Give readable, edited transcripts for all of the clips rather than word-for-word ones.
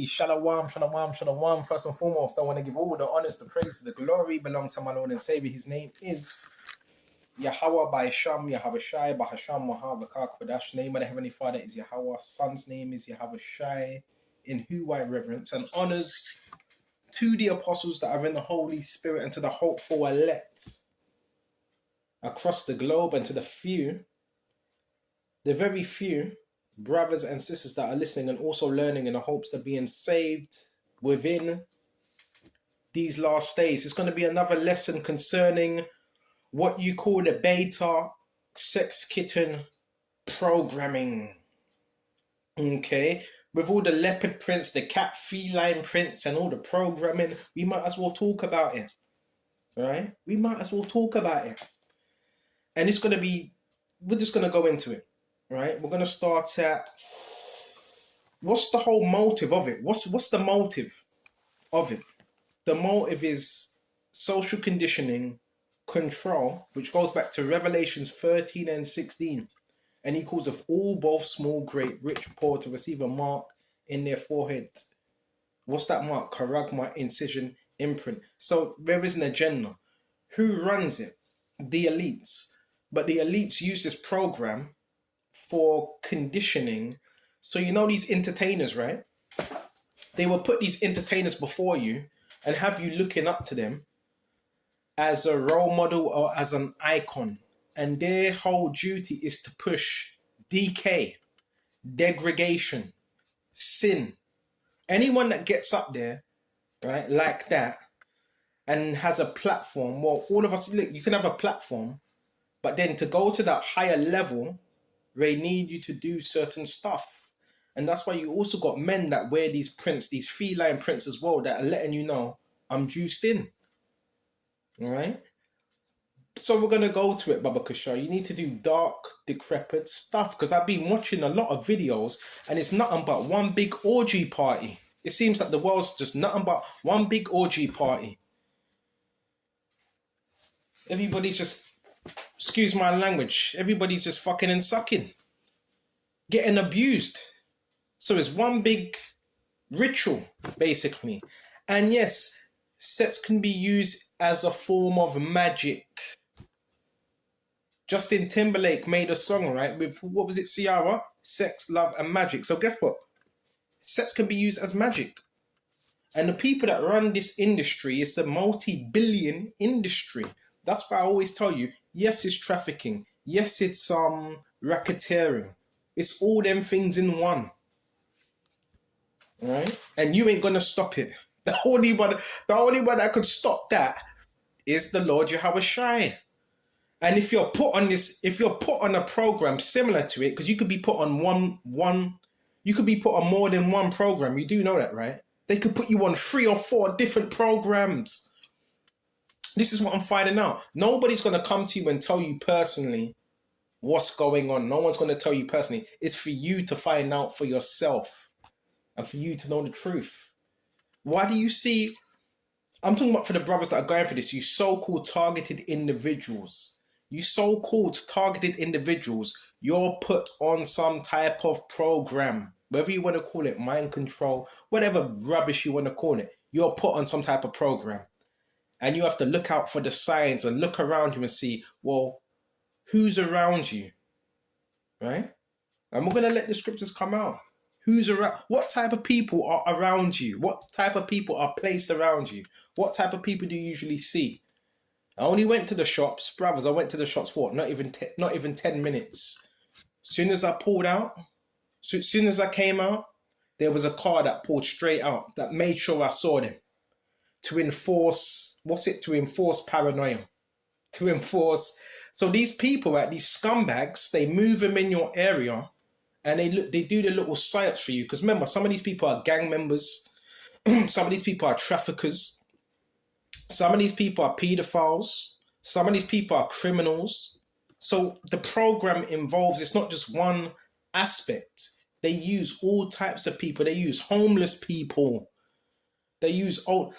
Shalom, shalom, shalom. First and foremost, I want to give all the honors, the praise, the glory belongs to my Lord and Savior. His name is Yahweh by Sham, Yahweh Shai, by Hasham, Yahweh Kodash. Name of the Heavenly Father is Yahweh. Son's name is Yahweh Shai, in who I reverence, and honors to the apostles that are in the Holy Spirit and to the hopeful elect across the globe, and to the few, the very few brothers and sisters that are listening and also learning in the hopes of being saved within these last days. It's going to be another lesson concerning what you call the beta sex kitten programming. Okay, with all the leopard prints, the cat feline prints, and all the programming, we might as well talk about it, right? We might as well talk about it. And it's going to be, we're just going to go into it, right? We're going to start at, what's the whole motive of it? What's the motive of it? The motive is social conditioning, control, which goes back to Revelations 13 and 16. And he calls of all, both small, great, rich, poor, to receive a mark in their forehead. What's that mark? Charagma, incision, imprint. So there is an agenda. Who runs it? The elites. But the elites use this program for conditioning. So you know these entertainers, right? They will put these entertainers before you and have you looking up to them as a role model or as an icon. And their whole duty is to push decay, degradation, sin. Anyone that gets up there, right, like that, and has a platform, well, all of us, look, you can have a platform, but then to go to that higher level, they need you to do certain stuff. And that's why you also got men that wear these prints, these feline prints as well, that are letting you know, I'm juiced in. All right? So we're going to go to it, Baba Kushar. You need to do dark, decrepit stuff, because I've been watching a lot of videos and it's nothing but one big orgy party. It seems like the world's just nothing but one big orgy party. Everybody's just, excuse my language, everybody's just fucking and sucking, getting abused. So it's one big ritual, basically. And yes, sex can be used as a form of magic. Justin Timberlake made a song, right, with, what was it, Ciara? Sex, Love, and Magic. So guess what? Sex can be used as magic. And the people that run this industry, it's a multi-billion industry. That's why I always tell you, yes, it's trafficking. Yes, it's racketeering. It's all them things in one. Right? And you ain't gonna stop it. The only one that could stop that is the Lord Yahweh Shai. And if you're put on a program similar to it, because you could be put on you could be put on more than one program. You do know that, right? They could put you on 3 or 4 different programs. This is what I'm finding out. Nobody's going to come to you and tell you personally what's going on. No one's going to tell you personally. It's for you to find out for yourself and for you to know the truth. Why do you see, I'm talking about for the brothers that are going for this, you so-called targeted individuals. You so-called targeted individuals, you're put on some type of program. Whether you want to call it mind control, whatever rubbish you want to call it, you're put on some type of program. And you have to look out for the signs and look around you and see, well, who's around you, right? And we're going to let the scriptures come out. Who's around? What type of people are around you? What type of people are placed around you? What type of people do you usually see? I only went to the shops, brothers. I went to the shops for not even 10 minutes. Soon as I pulled out, soon as I came out, there was a car that pulled straight out that made sure I saw them. To enforce, to enforce paranoia. To enforce. So these people, right, these scumbags, they move them in your area and they do the little psyops for you. Because remember, some of these people are gang members. Some of these people are traffickers. Some of these people are pedophiles. Some of these people are criminals. So the program involves, it's not just one aspect. They use all types of people. They use homeless people. They use old.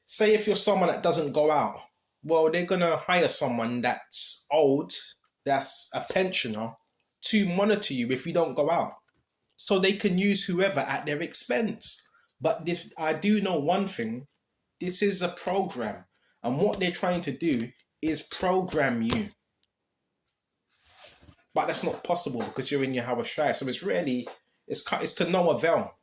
Say if you're someone that doesn't go out, well, they're going to hire someone that's old, that's a pensioner, to monitor you if you don't go out. So they can use whoever at their expense. But this, I do know one thing. This is a program. And what they're trying to do is program you. But that's not possible because you're in your Hawashai. So it's really, it's to no avail.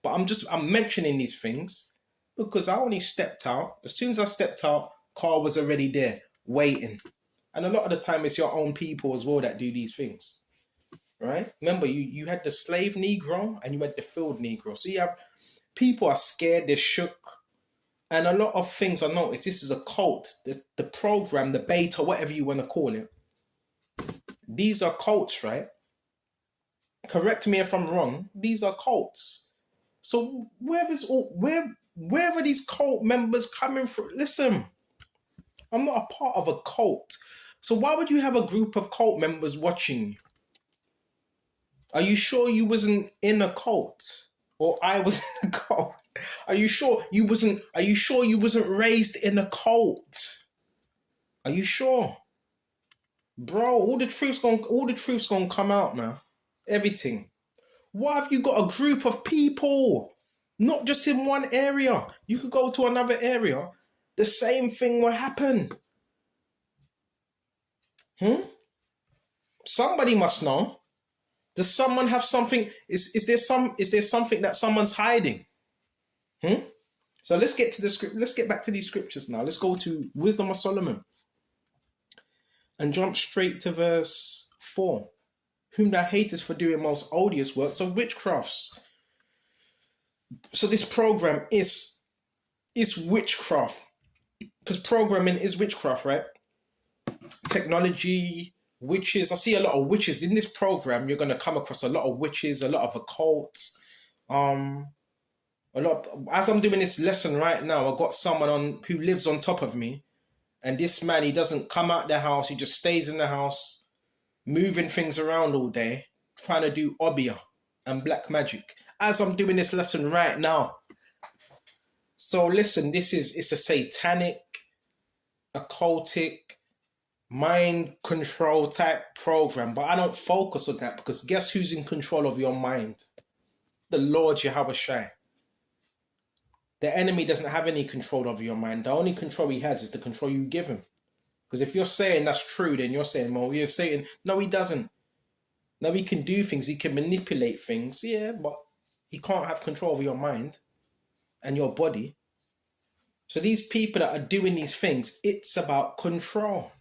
But I'm mentioning these things because I only stepped out. As soon as I stepped out, car was already there, waiting. And a lot of the time it's your own people as well that do these things. Right? Remember, you had the slave Negro and you had the field Negro. So you have, people are scared, they're shook. And a lot of things I noticed, this is a cult. The program, the beta, whatever you want to call it. These are cults, right? Correct me if I'm wrong. These are cults. So wherever these cult members coming from, listen, I'm not a part of a cult. So why would you have a group of cult members watching you? Are you sure you wasn't in a cult? Or I was in a cult? Are you sure you wasn't raised in a cult? Are you sure? Bro, all the truth's gonna come out, man. Everything. Why have you got a group of people? Not just in one area. You could go to another area. The same thing will happen. Somebody must know. Does someone have something? Is there something that someone's hiding? So let's get to the script. Let's get back to these scriptures now. Let's go to Wisdom of Solomon and jump straight to verse 4. Whom thou hatest for doing most odious works of witchcrafts. So this program is witchcraft. Because programming is witchcraft, right? Technology, witches. I see a lot of witches in this program. You're going to come across a lot of witches, a lot of occults. As I'm doing this lesson right now, I've got someone on who lives on top of me. And this man, he doesn't come out the house. He just stays in the house, moving things around all day, trying to do obia and black magic. As I'm doing this lesson right now. So listen, it's a satanic, occultic, mind control type program. But I don't focus on that because guess who's in control of your mind? The Lord Yahushua. The enemy doesn't have any control over your mind. The only control he has is the control you give him. Because if you're saying that's true, then you're saying, well, you're saying, no, he doesn't. No, he can do things. He can manipulate things. Yeah, but he can't have control over your mind and your body. So these people that are doing these things, it's about control.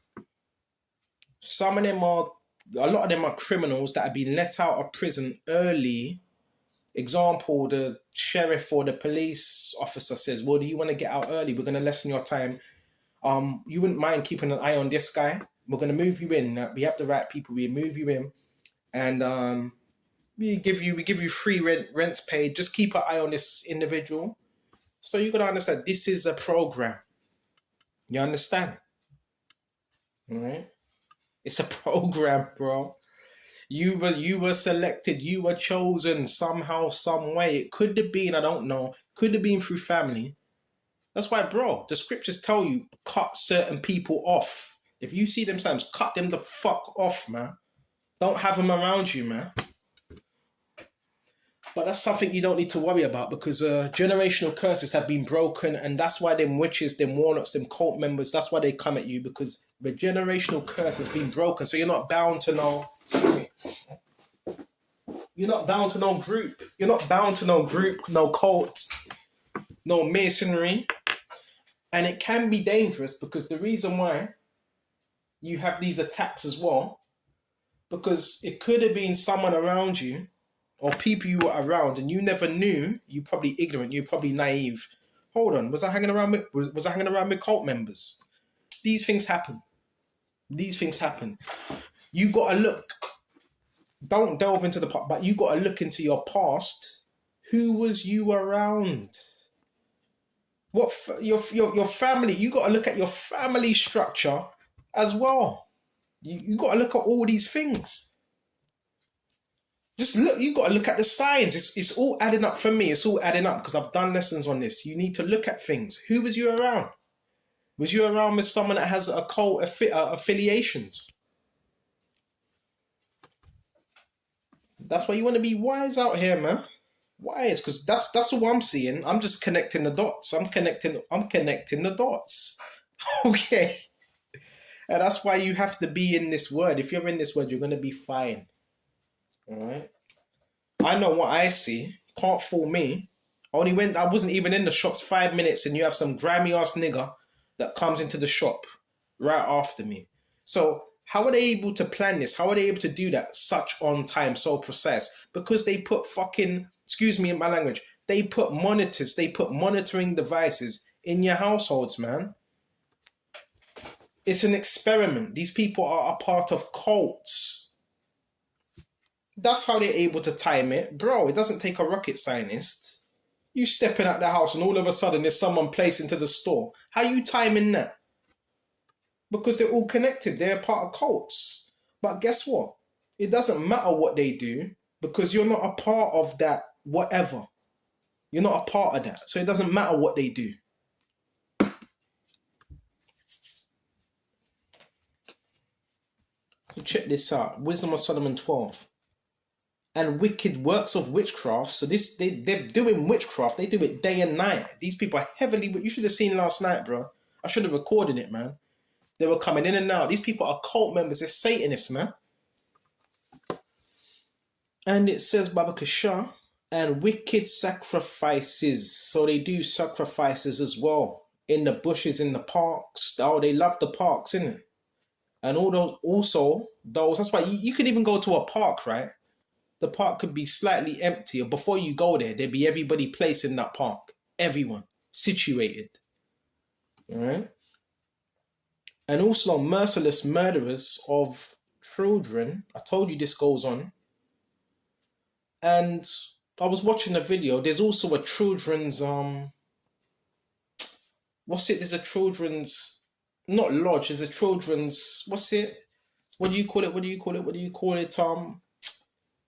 A lot of them are criminals that have been let out of prison early. Example, the sheriff or the police officer says, well, do you want to get out early? We're going to lessen your time. You wouldn't mind keeping an eye on this guy. We're going to move you in. We have the right people. We move you in. And we give you free rents paid. Just keep an eye on this individual. So you got to understand, this is a program. You understand? All right? It's a program, bro. You were selected. You were chosen somehow, some way. It could have been, I don't know. Could have been through family. That's why, bro, the scriptures tell you, cut certain people off. If you see them sometimes, cut them the fuck off, man. Don't have them around you, man. But that's something you don't need to worry about because generational curses have been broken, and that's why them witches, them warlocks, them cult members, that's why they come at you, because the generational curse has been broken. So you're not bound to no... You're not bound to no group. You're not bound to no group, no cult, no masonry. And it can be dangerous because the reason why you have these attacks as well, because it could have been someone around you or people you were around and you never knew. You're probably ignorant. You're probably naive. Hold on. Was I hanging around with cult members? These things happen. You got to look. Don't delve into the past, but you got to look into your past. Who was you around? What your family? You got to look at your family structure as well. You got to look at all these things. Just look. You got to look at the signs. It's all adding up for me. It's all adding up because I've done lessons on this. You need to look at things. Who was you around? Was you around with someone that has occult affiliations? That's why you want to be wise out here, man. Why? It's because that's all I'm seeing. I'm just connecting the dots. I'm connecting the dots. Okay. And that's why you have to be in this word. If you're in this word, you're gonna be fine. Alright? I know what I see. Can't fool me. I wasn't even in the shops 5 minutes and you have some grimy ass nigger that comes into the shop right after me. So how are they able to plan this? How are they able to do that such on time, so precise? Because they put fucking, excuse me in my language, they put monitoring devices in your households, man. It's an experiment. These people are a part of cults. That's how they're able to time it. Bro, it doesn't take a rocket scientist. You stepping out the house and all of a sudden there's someone placed into the store. How you timing that? Because they're all connected. They're part of cults. But guess what? It doesn't matter what they do because you're not a part of that whatever. You're not a part of that. So it doesn't matter what they do. So check this out. Wisdom of Solomon 12. And wicked works of witchcraft. So they're doing witchcraft. They do it day and night. These people are heavily. You should have seen last night, bro. I should have recorded it, man. They were coming in and out. These people are cult members. They're Satanists, man. And it says Baba Kasha and wicked sacrifices. So they do sacrifices as well in the bushes, in the parks. Oh, they love the parks, innit? And all those, also those. That's why you could even go to a park, right? The park could be slightly empty, or before you go there, there'd be everybody placed in that park. Everyone situated. All right. And also merciless murderers of children. I told you this goes on. And I was watching a video. There's also a children's what's it? There's a children's, not lodge. There's a children's, what's it? What do you call it?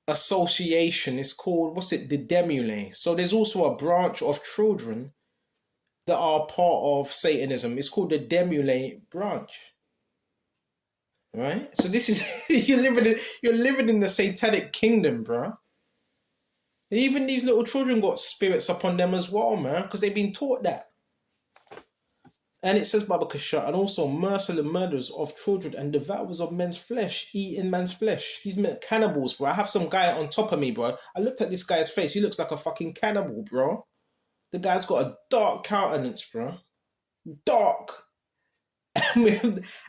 Association. It's called, what's it? The Demule. So there's also a branch of children that are part of Satanism. It's called the Demule branch. Right? So this is you're living in the satanic kingdom, bro. And even these little children got spirits upon them as well, man, because they've been taught that. And it says Baba Kasha, and also merciless murderers of children and devourers of men's flesh, eating man's flesh. These men cannibals, bro. I have some guy on top of me, bro. I looked at this guy's face. He looks like a fucking cannibal, bro. The guy's got a dark countenance, bro. Dark.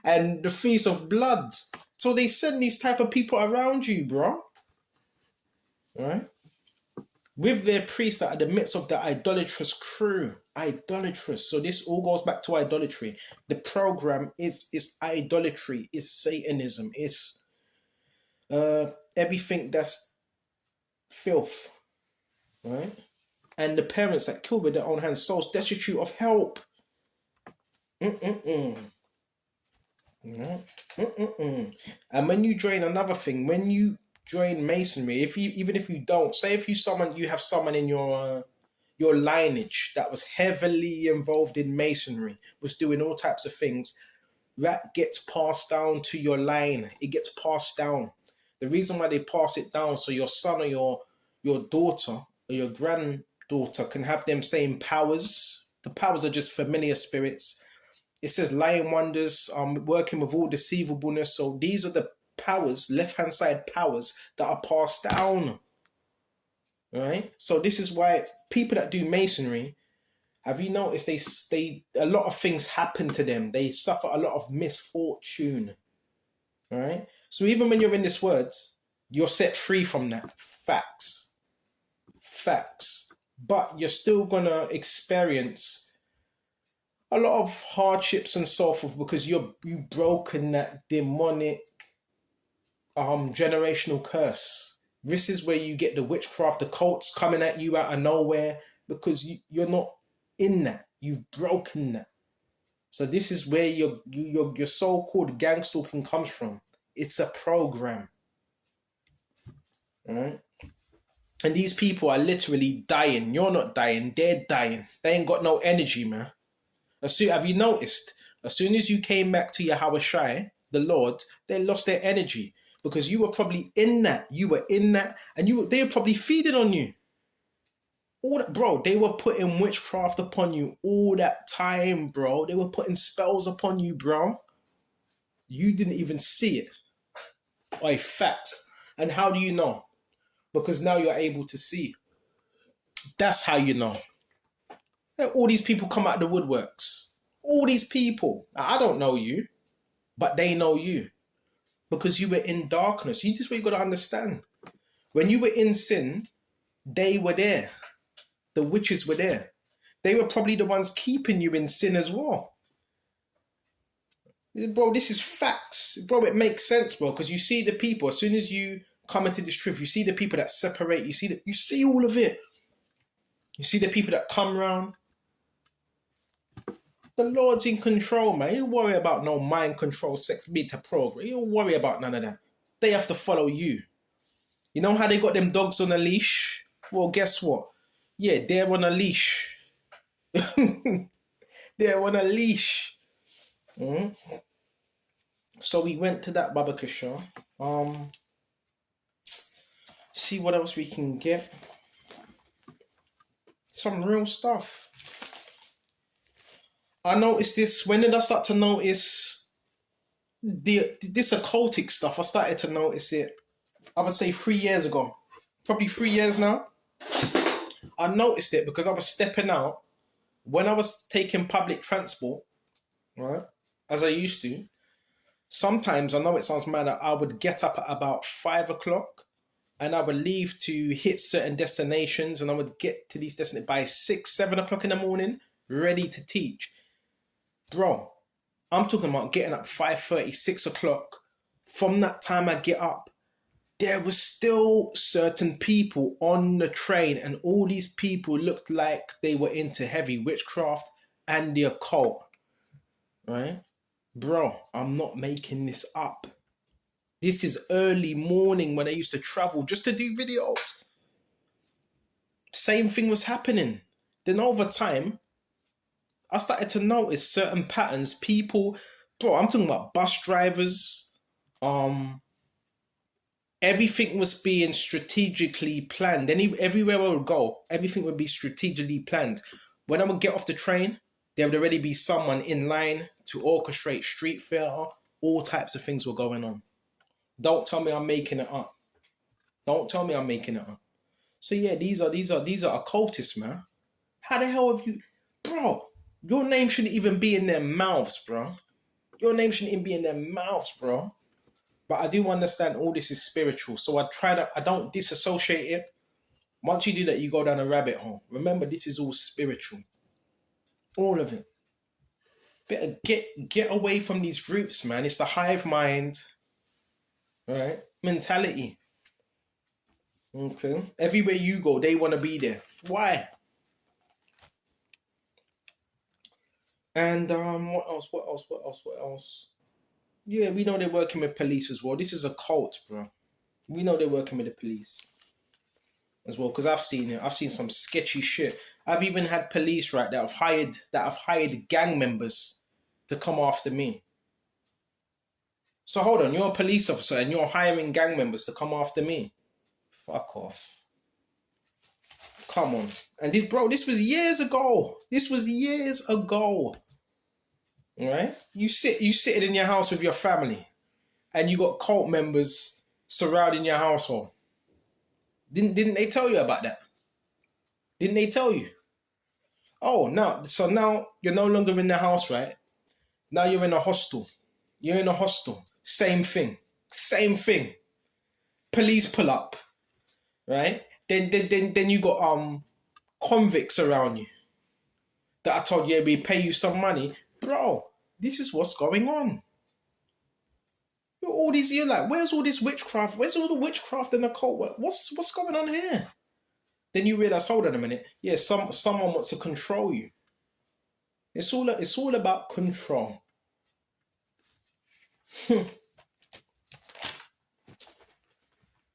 And the face of blood. So they send these type of people around you, bro. Right? With their priests that are in the midst of the idolatrous crew. Idolatrous. So this all goes back to idolatry. The program is idolatry. It's Satanism. It's everything that's filth. Right? And the parents that kill with their own hands, souls destitute of help. And when you join another thing, when you join masonry, even if you don't, say if you have someone in your lineage that was heavily involved in masonry, was doing all types of things, that gets passed down to your line. It gets passed down. The reason why they pass it down, so your son or your daughter or your granddaughter can have them same powers. The powers are just familiar spirits. It says lying wonders, working with all deceivableness. So these are the powers, left-hand side powers that are passed down. Right? So this is why people that do masonry, have you noticed they a lot of things happen to them. They suffer a lot of misfortune. Right? So even when you're in this word, you're set free from that. Facts. But you're still gonna experience a lot of hardships and so forth because you've broken that demonic generational curse. This is where you get the witchcraft, the cults coming at you out of nowhere because you're not in that. You've broken that. So this is where your so-called gang stalking comes from. It's a program. All right? And these people are literally dying. You're not dying. They're dying. They ain't got no energy, man. Have you noticed? As soon as you came back to Yahweh Shai, the Lord, they lost their energy because you were probably in that. You were in that, and they were probably feeding on you. All that, bro, they were putting witchcraft upon you all that time, bro. They were putting spells upon you, bro. You didn't even see it. Like, facts. And how do you know? Because now you're able to see. That's how you know. And all these people come out of the woodworks. All these people. I don't know you, but they know you. Because you were in darkness. You just what you got to understand. When you were in sin, they were there. The witches were there. They were probably the ones keeping you in sin as well. Bro, this is facts. Bro, it makes sense, bro, because you see the people, as soon as you come into this truth, you see the people that separate, you see all of it. You see the people that come around. The Lord's in control, man. You don't worry about no mind control, sex, beta, program. You don't worry about none of that. They have to follow you. You know how they got them dogs on a leash? Well, guess what? Yeah, they're on a leash. They're on a leash. Mm-hmm. So we went to that Babakasha. See what else we can get. Some real stuff. I noticed this. When did I start to notice this occultic stuff? I started to notice it, I would say 3 years ago. Probably 3 years now. I noticed it because I was stepping out. When I was taking public transport, right, as I used to, sometimes, I know it sounds mad, I would get up at about 5 o'clock and I would leave to hit certain destinations, and I would get to these destinations by 6, 7 o'clock in the morning, ready to teach. Bro, I'm talking about getting up 5:30, 6 o'clock. From that time I get up, there was still certain people on the train, and all these people looked like they were into heavy witchcraft and the occult, right? Bro, I'm not making this up. This is early morning when I used to travel just to do videos. Same thing was happening. Then over time, I started to notice certain patterns. People, bro, I'm talking about bus drivers. Everything was being strategically planned. Everywhere I would go, everything would be strategically planned. When I would get off the train, there would already be someone in line to orchestrate street theater. All types of things were going on. Don't tell me I'm making it up. Don't tell me I'm making it up. So yeah, these are occultists, man. How the hell have you, bro? Your name shouldn't even be in their mouths, bro. Your name shouldn't even be in their mouths, bro. But I do understand all this is spiritual, so I don't disassociate it. Once you do that, you go down a rabbit hole. Remember, this is all spiritual. All of it. Better get away from these groups, man. It's the hive mind, right? Mentality. Okay. Everywhere you go, they want to be there. Why? And what else? What else? What else? What else? Yeah, we know they're working with police as well. This is a cult, bro. We know they're working with the police as well, because I've seen it. I've seen some sketchy shit. I've even had police, right, that have hired gang members to come after me. So hold on, you're a police officer and you're hiring gang members to come after me. Fuck off. Come on. And this was years ago. This was years ago. Right? You sitting in your house with your family and you got cult members surrounding your household. Didn't they tell you about that? Didn't they tell you? Oh, now you're no longer in the house, right? Now you're in a hostel. You're in a hostel. Same thing. Same thing. Police pull up, right? Then you got convicts around you that I told you, yeah, we pay you some money. Bro, this is what's going on. All these, you're like, where's all this witchcraft? Where's all the witchcraft and the cult? What's going on here? Then you realize, hold on a minute. Yeah, someone wants to control you. It's all about control.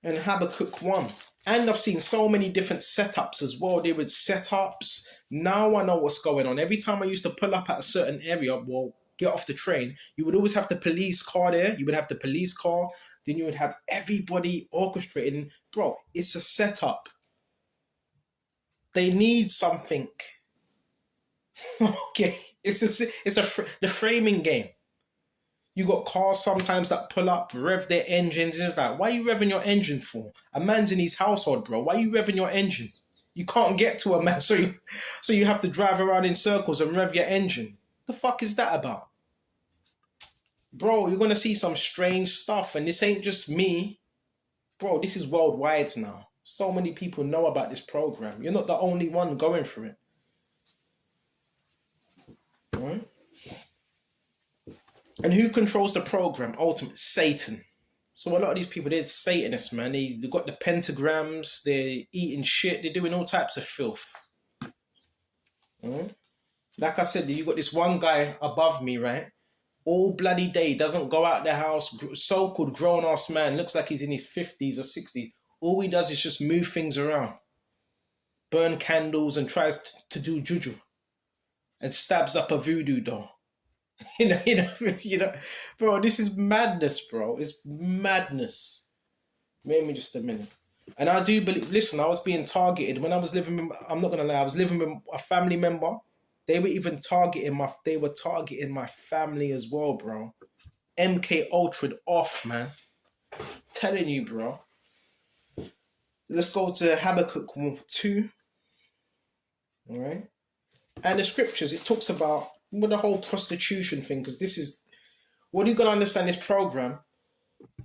And Habakkuk 1. And I've seen so many different setups as well. There were setups. Now I know what's going on. Every time I used to pull up at a certain area, well, get off the train, you would always have the police car there. You would have the police car. Then you would have everybody orchestrating. Bro, it's a setup. They need something. Okay, the framing game. You got cars sometimes that pull up, rev their engines. And it's like, why are you revving your engine for? A man's in his household, bro. Why are you revving your engine? You can't get to a man, so you have to drive around in circles and rev your engine. The fuck is that about? Bro, you're gonna see some strange stuff, and this ain't just me. Bro, this is worldwide now. So many people know about this program. You're not the only one going through it. Right? And who controls the program? Ultimately, Satan. So a lot of these people, they're Satanists, man. They got the pentagrams, they're eating shit, they're doing all types of filth. Like I said, you got this one guy above me, right? All bloody day, doesn't go out the house, so-called grown-ass man, looks like he's in his 50s or 60s. All he does is just move things around, burn candles and tries to do juju and stabs up a voodoo doll. you know, bro, this is madness, bro. It's madness. Wait me just a minute. And I do believe, listen, I was being targeted when I was living with, I'm not gonna lie, I was living with a family member. They were even targeting my family as well, bro. MK Ultra off, man. Telling you, bro. Let's go to Habakkuk 2. All right. And the scriptures, it talks about the whole prostitution thing, because this is, what are you going to understand this program?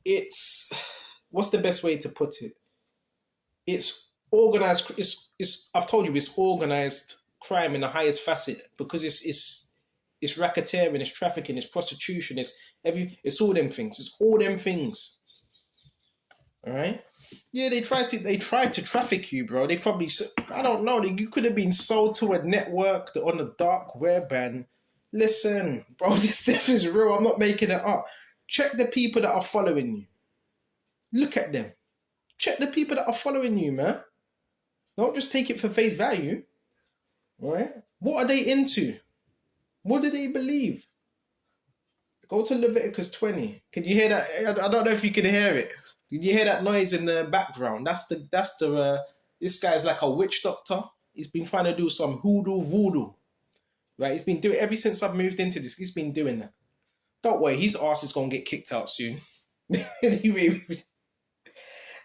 It's, what's the best way to put it? It's organized, I've told you, it's organized crime in the highest facet, because it's racketeering, it's trafficking, it's prostitution, it's all them things. It's all them things. All right. Yeah, they tried to traffic you, bro. They probably, I don't know, you could have been sold to a network on the dark web. And listen, bro, this stuff is real. I'm not making it up. Check the people that are following you. Look at them. Check the people that are following you, man. Don't just take it for face value. All right. What are they into? What do they believe? Go to Leviticus 20. Can you hear that? I don't know if you can hear it. Did you hear that noise in the background? This guy's like a witch doctor. He's been trying to do some hoodoo voodoo. Right? He's been doing it ever since I've moved into this. He's been doing that. Don't worry, his ass is going to get kicked out soon. Let's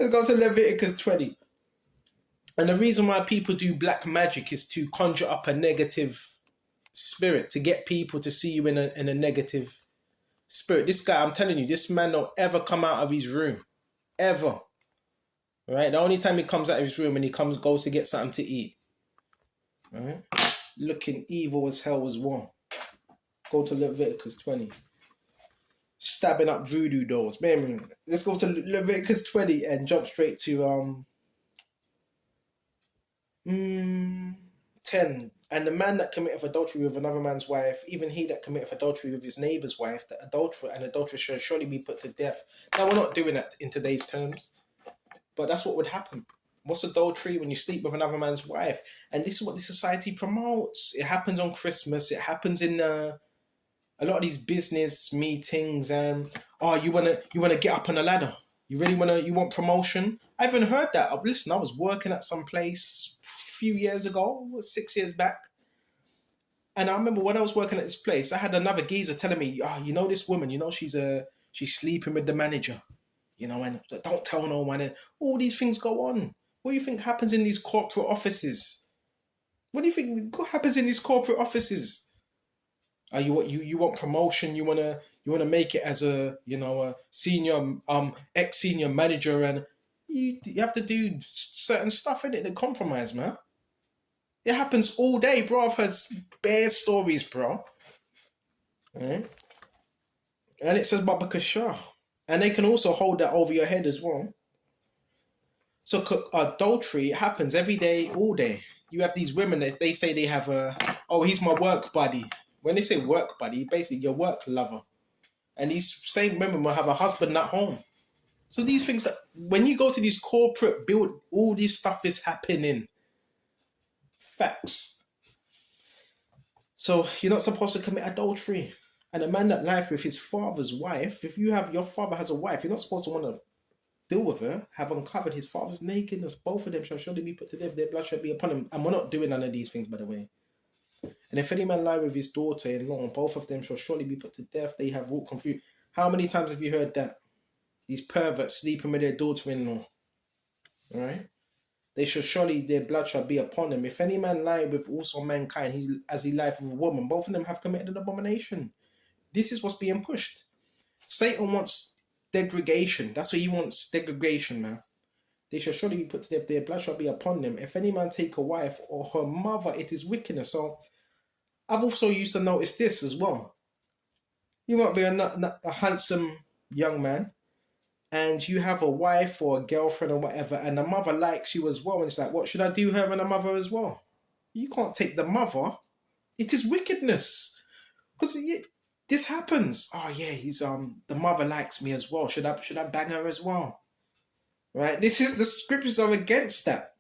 go to Leviticus 20. And the reason why people do black magic is to conjure up a negative spirit, to get people to see you in a negative spirit. This guy, I'm telling you, this man don't ever come out of his room. Ever. Right? The only time he comes out of his room and he goes to get something to eat. Right? Looking evil as hell as well. Go to Leviticus 20. Stabbing up voodoo dolls. Man, let's go to Leviticus 20 and jump straight to 10. And the man that committeth adultery with another man's wife, even he that committeth adultery with his neighbour's wife, the adulterer and adulteress shall surely be put to death. Now, we're not doing that in today's terms, but that's what would happen. What's adultery? When you sleep with another man's wife. And this is what the society promotes. It happens on Christmas. It happens in a lot of these business meetings. And you wanna get up on a ladder. You want promotion? I haven't heard that. Listen, I was working at some place few years ago, 6 years back. And I remember when I was working at this place, I had another geezer telling me, you know this woman, she's sleeping with the manager, and don't tell no one. And all these things go on. What do you think happens in these corporate offices? What do you think happens in these corporate offices? You want promotion, you wanna make it as a senior ex-senior manager, and you have to do certain stuff in it to compromise, man. It happens all day, bro. I've heard bare stories, bro. Right? And it says Baba Kashar. And they can also hold that over your head as well. So adultery happens every day, all day. You have these women that they say they have he's my work buddy. When they say work buddy, basically your work lover. And these same women will have a husband at home. So these things that, when you go to these corporate build, all this stuff is happening. Facts. So you're not supposed to commit adultery. And a man that lies with his father's wife, if your father has a wife, you're not supposed to want to deal with her have uncovered his father's nakedness. Both of them shall surely be put to death. Their blood shall be upon him. And we're not doing none of these things, by the way. And if any man lie with his daughter-in-law, both of them shall surely be put to death. They have wrought confusion. How many times have you heard that? These perverts sleeping with their daughter-in-law. Right? They shall surely, their blood shall be upon them. If any man lie with also mankind, as he lieth with a woman, both of them have committed an abomination. This is what's being pushed. Satan wants degradation. That's what he wants, degradation, man. They shall surely be put to death. Their blood shall be upon them. If any man take a wife or her mother, it is wickedness. So I've also used to notice this as well. You might be a handsome young man, and you have a wife or a girlfriend or whatever, and the mother likes you as well. And it's like, what should I do her and the mother as well? You can't take the mother. It is wickedness. Because this happens. Oh yeah, he's the mother likes me as well. Should I bang her as well? Right? This is, the scriptures are against that.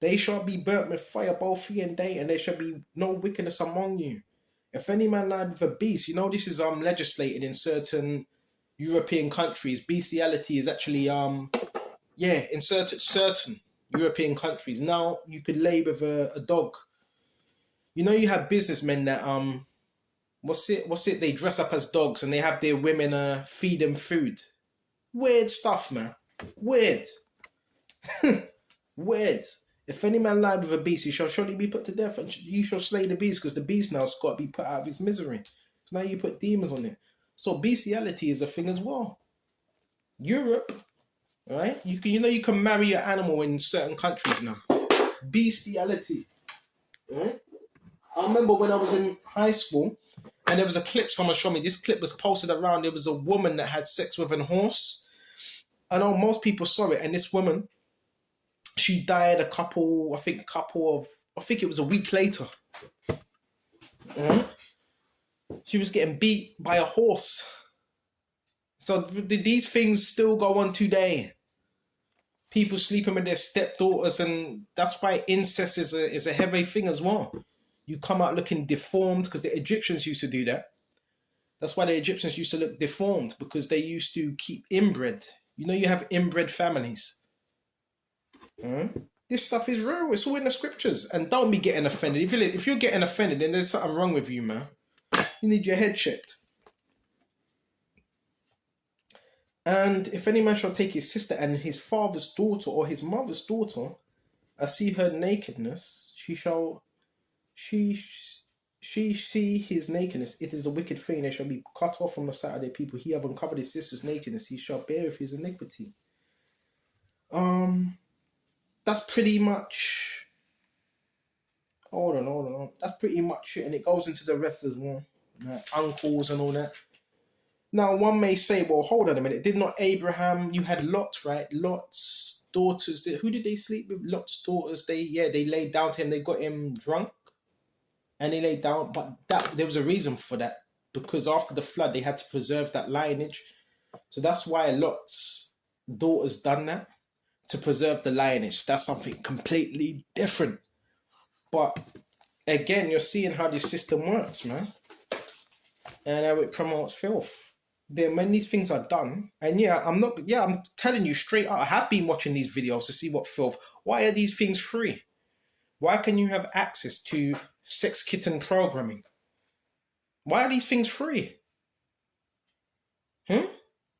They shall be burnt with fire both day and day, and there shall be no wickedness among you. If any man lie with a beast, this is legislated in certain European countries. Bestiality is actually in certain European countries. Now you could lay with a dog. You have businessmen that what's it? They dress up as dogs and they have their women feed them food. Weird stuff, man. Weird. Weird. If any man lie with a beast, he shall surely be put to death, and you shall slay the beast, because the beast now's got to be put out of his misery. So now you put demons on it. So bestiality is a thing as well. Europe, right? You can marry an animal in certain countries now. Bestiality, right? I remember when I was in high school, and there was a clip someone showed me. This clip was posted around. There was a woman that had sex with a horse. I know most people saw it, and this woman, she died I think it was a week later. Right? She was getting beat by a horse. So these things still go on today. People sleeping with their stepdaughters, and that's why incest is a heavy thing as well. You come out looking deformed, because the Egyptians used to do that. That's why the Egyptians used to look deformed, because they used to keep inbred. You have inbred families. This stuff is real. It's all in the scriptures. And don't be getting offended. If you're getting offended, then there's something wrong with you, man. You need your head checked. And if any man shall take his sister and his father's daughter or his mother's daughter, see her nakedness, she see his nakedness, it is a wicked thing. They shall be cut off from the sight of their people. He have uncovered his sister's nakedness, he shall bear with his iniquity. That's pretty much. Hold on. That's pretty much it, and it goes into the rest as well, uncles and all that. Now, one may say, well, hold on a minute. Did not Abraham? You had Lot, right? Lot's daughters. Who did they sleep with? Lot's daughters. They laid down to him. They got him drunk, and they laid down. But there was a reason for that, because after the flood, they had to preserve that lineage. So that's why Lot's daughters done that, to preserve the lineage. That's something completely different. But again, you're seeing how this system works, man, and how it promotes filth. Then when these things are done, and I'm telling you straight out, I have been watching these videos to see what filth. Why are these things free? Why can you have access to sex kitten programming? Why are these things free?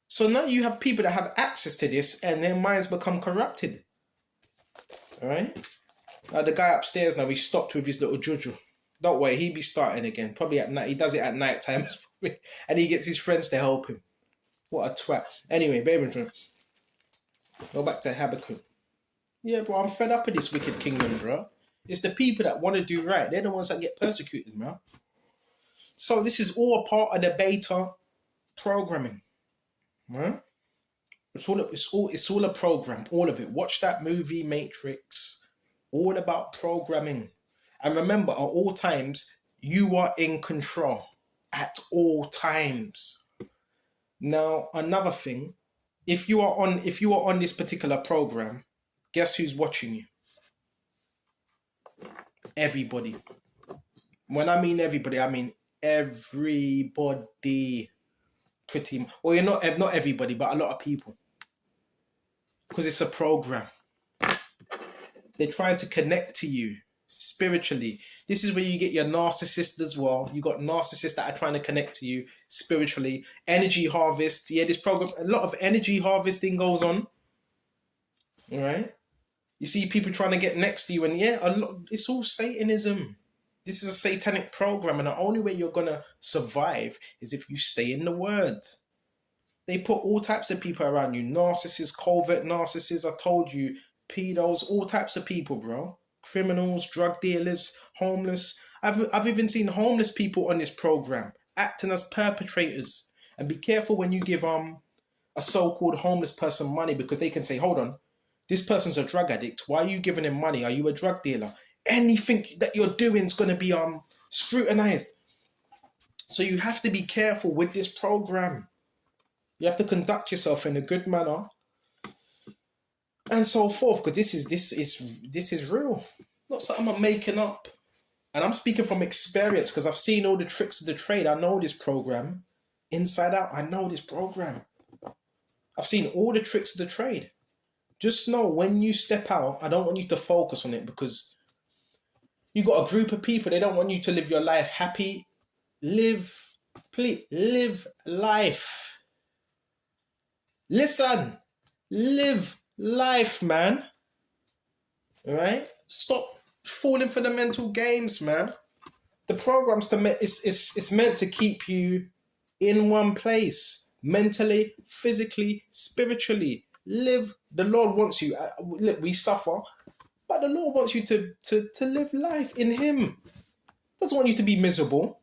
So now you have people that have access to this, and their minds become corrupted. All right. The guy upstairs now, he stopped with his little juju. Don't worry, he'll be starting again. Probably at night. He does it at night time. And he gets his friends to help him. What a twat. Anyway, baby, go back to Habakkuk. Yeah, bro, I'm fed up with this wicked kingdom, bro. It's the people that want to do right. They're the ones that get persecuted, man. So this is all a part of the beta programming. Right? It's all a program. All of it. Watch that movie, Matrix. All about programming. And remember, at all times, you are in control. At all times. Now, another thing, if you are on this particular program, guess who's watching you? Everybody. When I mean everybody, I mean everybody. Pretty much. Well, you're not everybody, but a lot of people. Because it's a program. They're trying to connect to you spiritually. This is where you get your narcissists as well. You got narcissists that are trying to connect to you spiritually. Energy harvest. Yeah, this program, a lot of energy harvesting goes on. All right. You see people trying to get next to you, and yeah, it's all Satanism. This is a satanic program, and the only way you're gonna survive is if you stay in the word. They put all types of people around you. Narcissists, covert narcissists, I told you, pedos, all types of people, bro. Criminals, drug dealers, homeless. I've even seen homeless people on this program acting as perpetrators. And be careful when you give a so-called homeless person money, because they can say, hold on, this person's a drug addict. Why are you giving him money? Are you a drug dealer? Anything that you're doing is going to be scrutinized. So you have to be careful with this program. You have to conduct yourself in a good manner and so forth, because this is real, not something I'm making up. And I'm speaking from experience, because I've seen all the tricks of the trade. I know this program inside out. I know this program. I've seen all the tricks of the trade. Just know when you step out, I don't want you to focus on it, because you got a group of people. They don't want you to live your life happy. Live life. Listen, live life, man. All right? Stop falling for the mental games, man. The program's it's meant to keep you in one place, mentally, physically, spiritually. Live. The Lord wants you. Look, we suffer, but the Lord wants you to live life in Him. He doesn't want you to be miserable.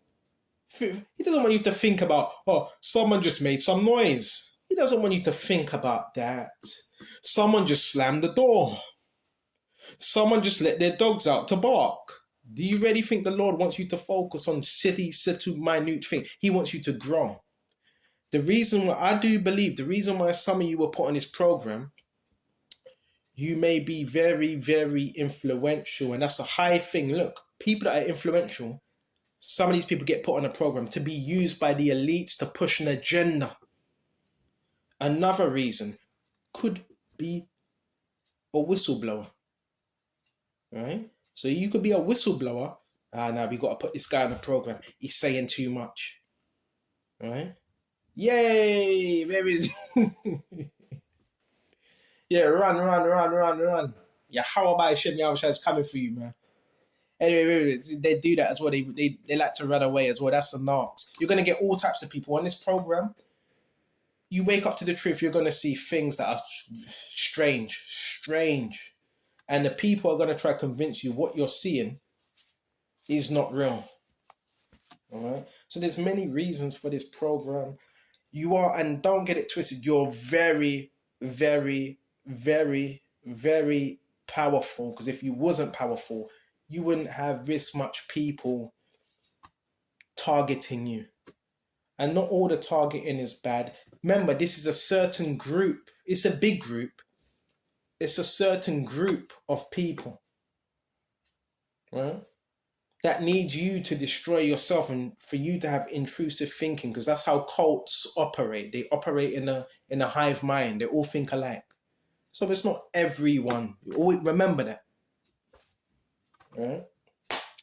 He doesn't want you to think about, oh, someone just made some noise. He doesn't want you to think about that. Someone just slammed the door. Someone just let their dogs out to bark. Do you really think the Lord wants you to focus on silly, minute thing? He wants you to grow. The reason why I do believe, the reason why some of you were put on this program, you may be very, very influential, and that's a high thing. Look, people that are influential, some of these people get put on a program to be used by the elites to push an agenda. Another reason could be a whistleblower. Right? So you could be a whistleblower. Now we got to put this guy on the program. He's saying too much. Right? Yay! Very. Yeah, run. Yeah, how about Hashem Yahushua is coming for you, man. Anyway, they do that as well. They like to run away as well. That's the narcs. You're going to get all types of people on this program. You wake up to the truth, you're going to see things that are strange. And the people are going to try to convince you what you're seeing is not real. All right? So there's many reasons for this program. You are, and don't get it twisted, you're very, very, very, very powerful. Because if you wasn't powerful, you wouldn't have this much people targeting you. And not all the targeting is bad. Remember, this is a certain group. It's a big group. It's a certain group of people, right, that need you to destroy yourself and for you to have intrusive thinking, because that's how cults operate. They operate in a hive mind. They all think alike. So it's not everyone. Always remember that. Right?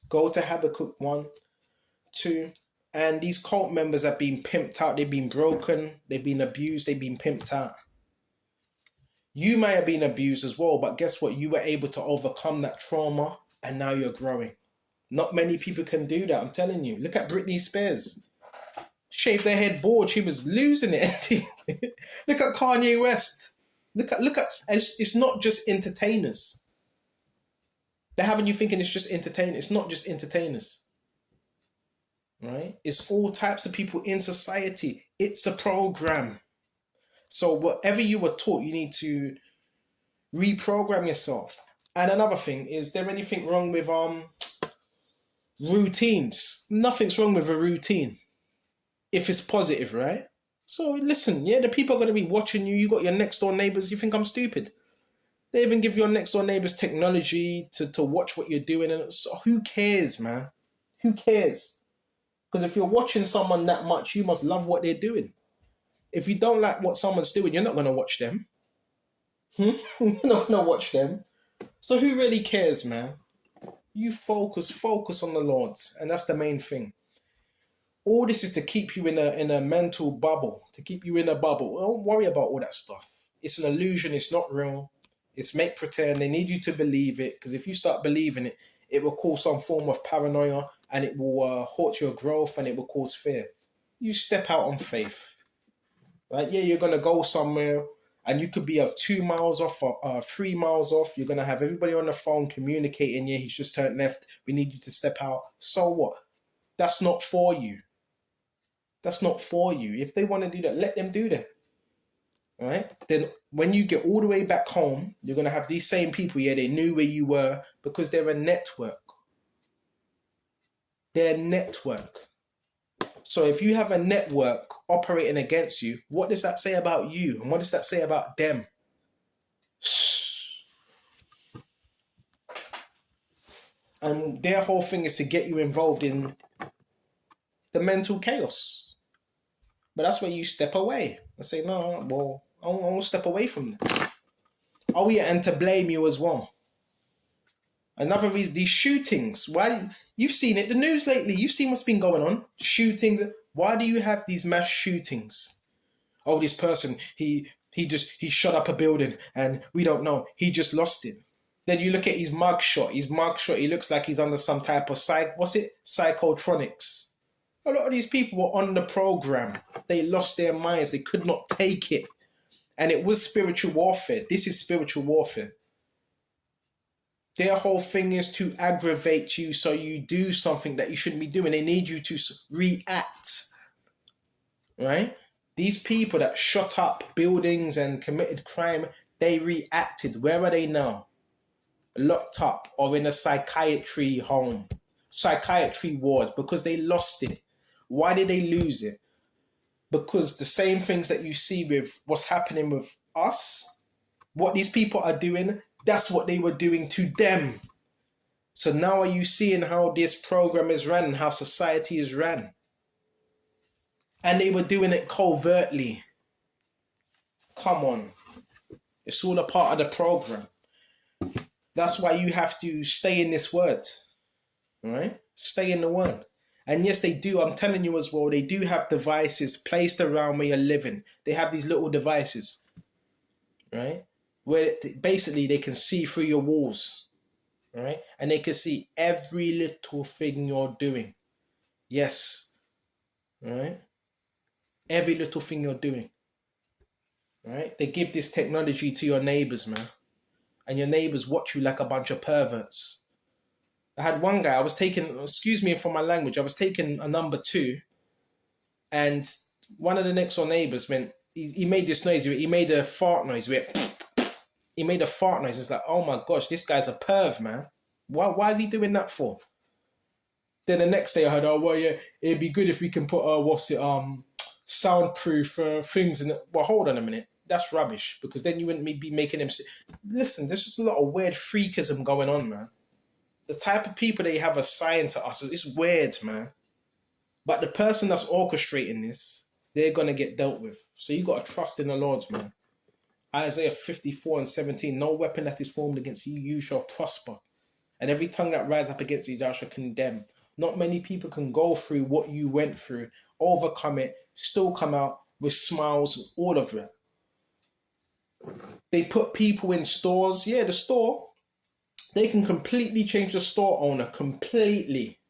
Go to Habakkuk 1, 2. And these cult members have been pimped out. They've been broken. They've been abused. They've been pimped out. You may have been abused as well, but guess what? You were able to overcome that trauma, and now you're growing. Not many people can do that, I'm telling you. Look at Britney Spears. Shaved their head bald. She was losing it. Look at Kanye West. Look at, and it's not just entertainers. They're having you thinking it's just entertainers. It's not just entertainers. Right? It's all types of people in society. It's a program. So whatever you were taught, you need to reprogram yourself. And another thing, is there anything wrong with routines? Nothing's wrong with a routine if it's positive, right? So listen, yeah, the people are going to be watching you. You got your next door neighbors. You think I'm stupid? They even give your next door neighbors technology to watch what you're doing. And so who cares, man? Who cares? Because if you're watching someone that much, you must love what they're doing. If you don't like what someone's doing, you're not going to watch them. You're not gonna watch them. So who really cares, man? You focus on the Lord's, and that's the main thing. All this is to keep you in a mental bubble, to keep you in a bubble. Don't worry about all that stuff. It's an illusion. It's not real. It's make pretend. They need you to believe it, because if you start believing it, it will cause some form of paranoia, and it will halt your growth, and it will cause fear. You step out on faith, right? Yeah, you're gonna go somewhere, and you could be 2 miles off or 3 miles off. You're gonna have everybody on the phone communicating. Yeah, he's just turned left. We need you to step out. So what? That's not for you. That's not for you. If they want to do that, let them do that. All right? Then when you get all the way back home, you're going to have these same people. Yeah, they knew where you were because they're a network. They're a network. So if you have a network operating against you, what does that say about you? And what does that say about them? And their whole thing is to get you involved in the mental chaos. But that's where you step away and say, no, well, I want to step away from this. Oh, yeah, and to blame you as well. Another reason, these shootings. Why? You've seen it, the news lately. You've seen what's been going on. Shootings. Why do you have these mass shootings? Oh, this person, he shot up a building and we don't know. He just lost it. Then you look at his mugshot. He looks like he's under some type of psychotronics. A lot of these people were on the program. They lost their minds. They could not take it. And it was spiritual warfare. This is spiritual warfare. Their whole thing is to aggravate you so you do something that you shouldn't be doing. They need you to react. Right? These people that shot up buildings and committed crime, they reacted. Where are they now? Locked up or in a psychiatry home. Psychiatry wards because they lost it. Why did they lose it? Because the same things that you see with what's happening with us, what these people are doing, that's what they were doing to them. So now are you seeing how this program is run and how society is run? And they were doing it covertly. Come on. It's all a part of the program. That's why you have to stay in this word. All right? Stay in the word. And yes, they do. I'm telling you as well, they do have devices placed around where you're living. They have these little devices, right? Where basically they can see through your walls, right? And they can see every little thing you're doing. Yes, right? Every little thing you're doing, right? They give this technology to your neighbors, man. And your neighbors watch you like a bunch of perverts. I had one guy, I was taking, excuse me for my language, I was taking a number 2, and one of the next door neighbors went, he made this noise, he made a fart noise, he made a fart noise. It's like, oh my gosh, this guy's a perv, man. Why is he doing that for? Then the next day I heard, oh well, yeah, it'd be good if we can put soundproof things in it. Well, hold on a minute, that's rubbish, because then you wouldn't be making him. Listen, there's just a lot of weird freakism going on, man. The type of people they have assigned to us, it's weird, man. But the person that's orchestrating this, they're going to get dealt with. So you got to trust in the Lord, man. Isaiah 54:17, no weapon that is formed against you, you shall prosper. And every tongue that rises up against you, thou shalt condemn. Not many people can go through what you went through, overcome it, still come out with smiles, all of it. They put people in stores. Yeah, the store. They can completely change the store owner, completely,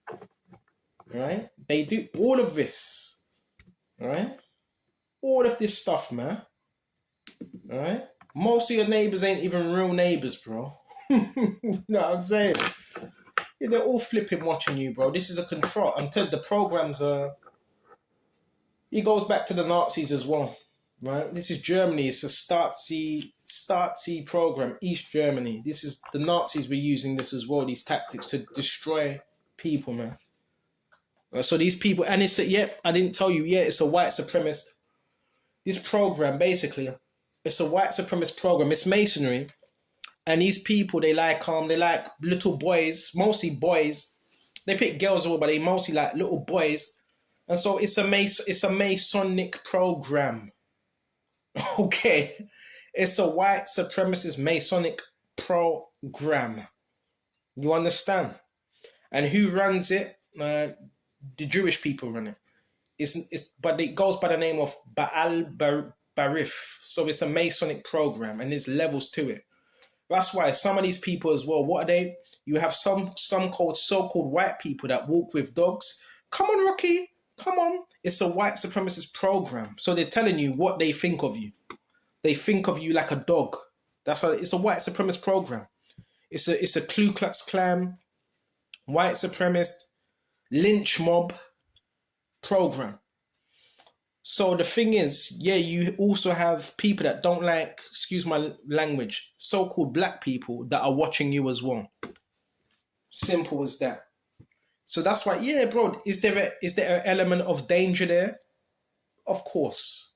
right? They do all of this, right? All of this stuff, man, all right? Most of your neighbors ain't even real neighbors, bro. You know what I'm saying? Yeah, they're all flipping watching you, bro. This is a control. Until the programs it goes back to the Nazis as well, right? This is Germany. It's a Stasi program, East Germany. This is the Nazis were using this as well, these tactics to destroy people, man. So these people, and it's I didn't tell you, it's a white supremacist. This program, basically, it's a white supremacist program. It's masonry. And these people, they like little boys, mostly boys. They pick girls as well, but they mostly like little boys. And so it's a Masonic program. Okay. It's a white supremacist Masonic program. You understand? And who runs it? The Jewish people run it. But it goes by the name of Baal Barif. So it's a Masonic program, and there's levels to it. That's why some of these people as well, what are they? You have some so-called white people that walk with dogs. Come on, Rocky. Come on. It's a white supremacist program. So they're telling you what they think of you. They think of you like a dog. It's a white supremacist program. It's a Ku Klux Klan, white supremacist, lynch mob program. So the thing is, yeah, you also have people that don't like, excuse my language, so-called black people that are watching you as well. Simple as that. So that's why, yeah, bro, is there an element of danger there? Of course.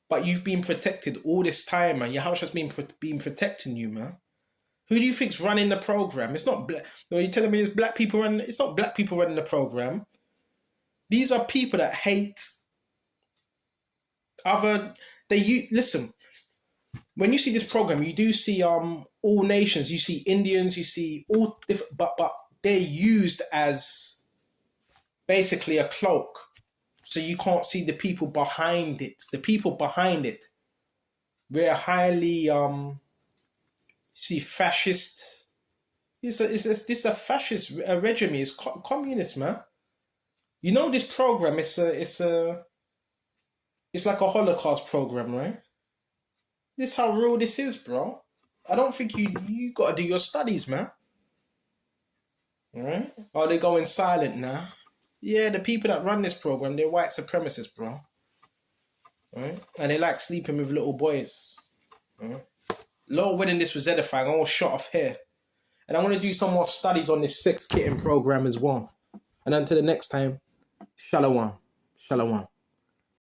But you've been protected all this time, man. Your house has been protecting you, man. Who do you think's running the program? It's not black. No, you're telling me it's black people running. It's not black people running the program. These are people that hate other. Listen. When you see this program, you do see all nations. You see Indians. You see all different, but they're used as basically a cloak, so you can't see the people behind it. The people behind it, we're highly see fascist. This a fascist regime. It's communist, man. You know this program. It's like a Holocaust program, right? This is how real this is, bro. I don't think you got to do your studies, man. All right? Oh, they're going silent now. Yeah, the people that run this program, they're white supremacists, bro. All right? And they like sleeping with little boys. All right? Lord winning this was edifying. All shot off here. And I want to do some more studies on this sex kitten program as well. And until the next time, shalom. Shalom.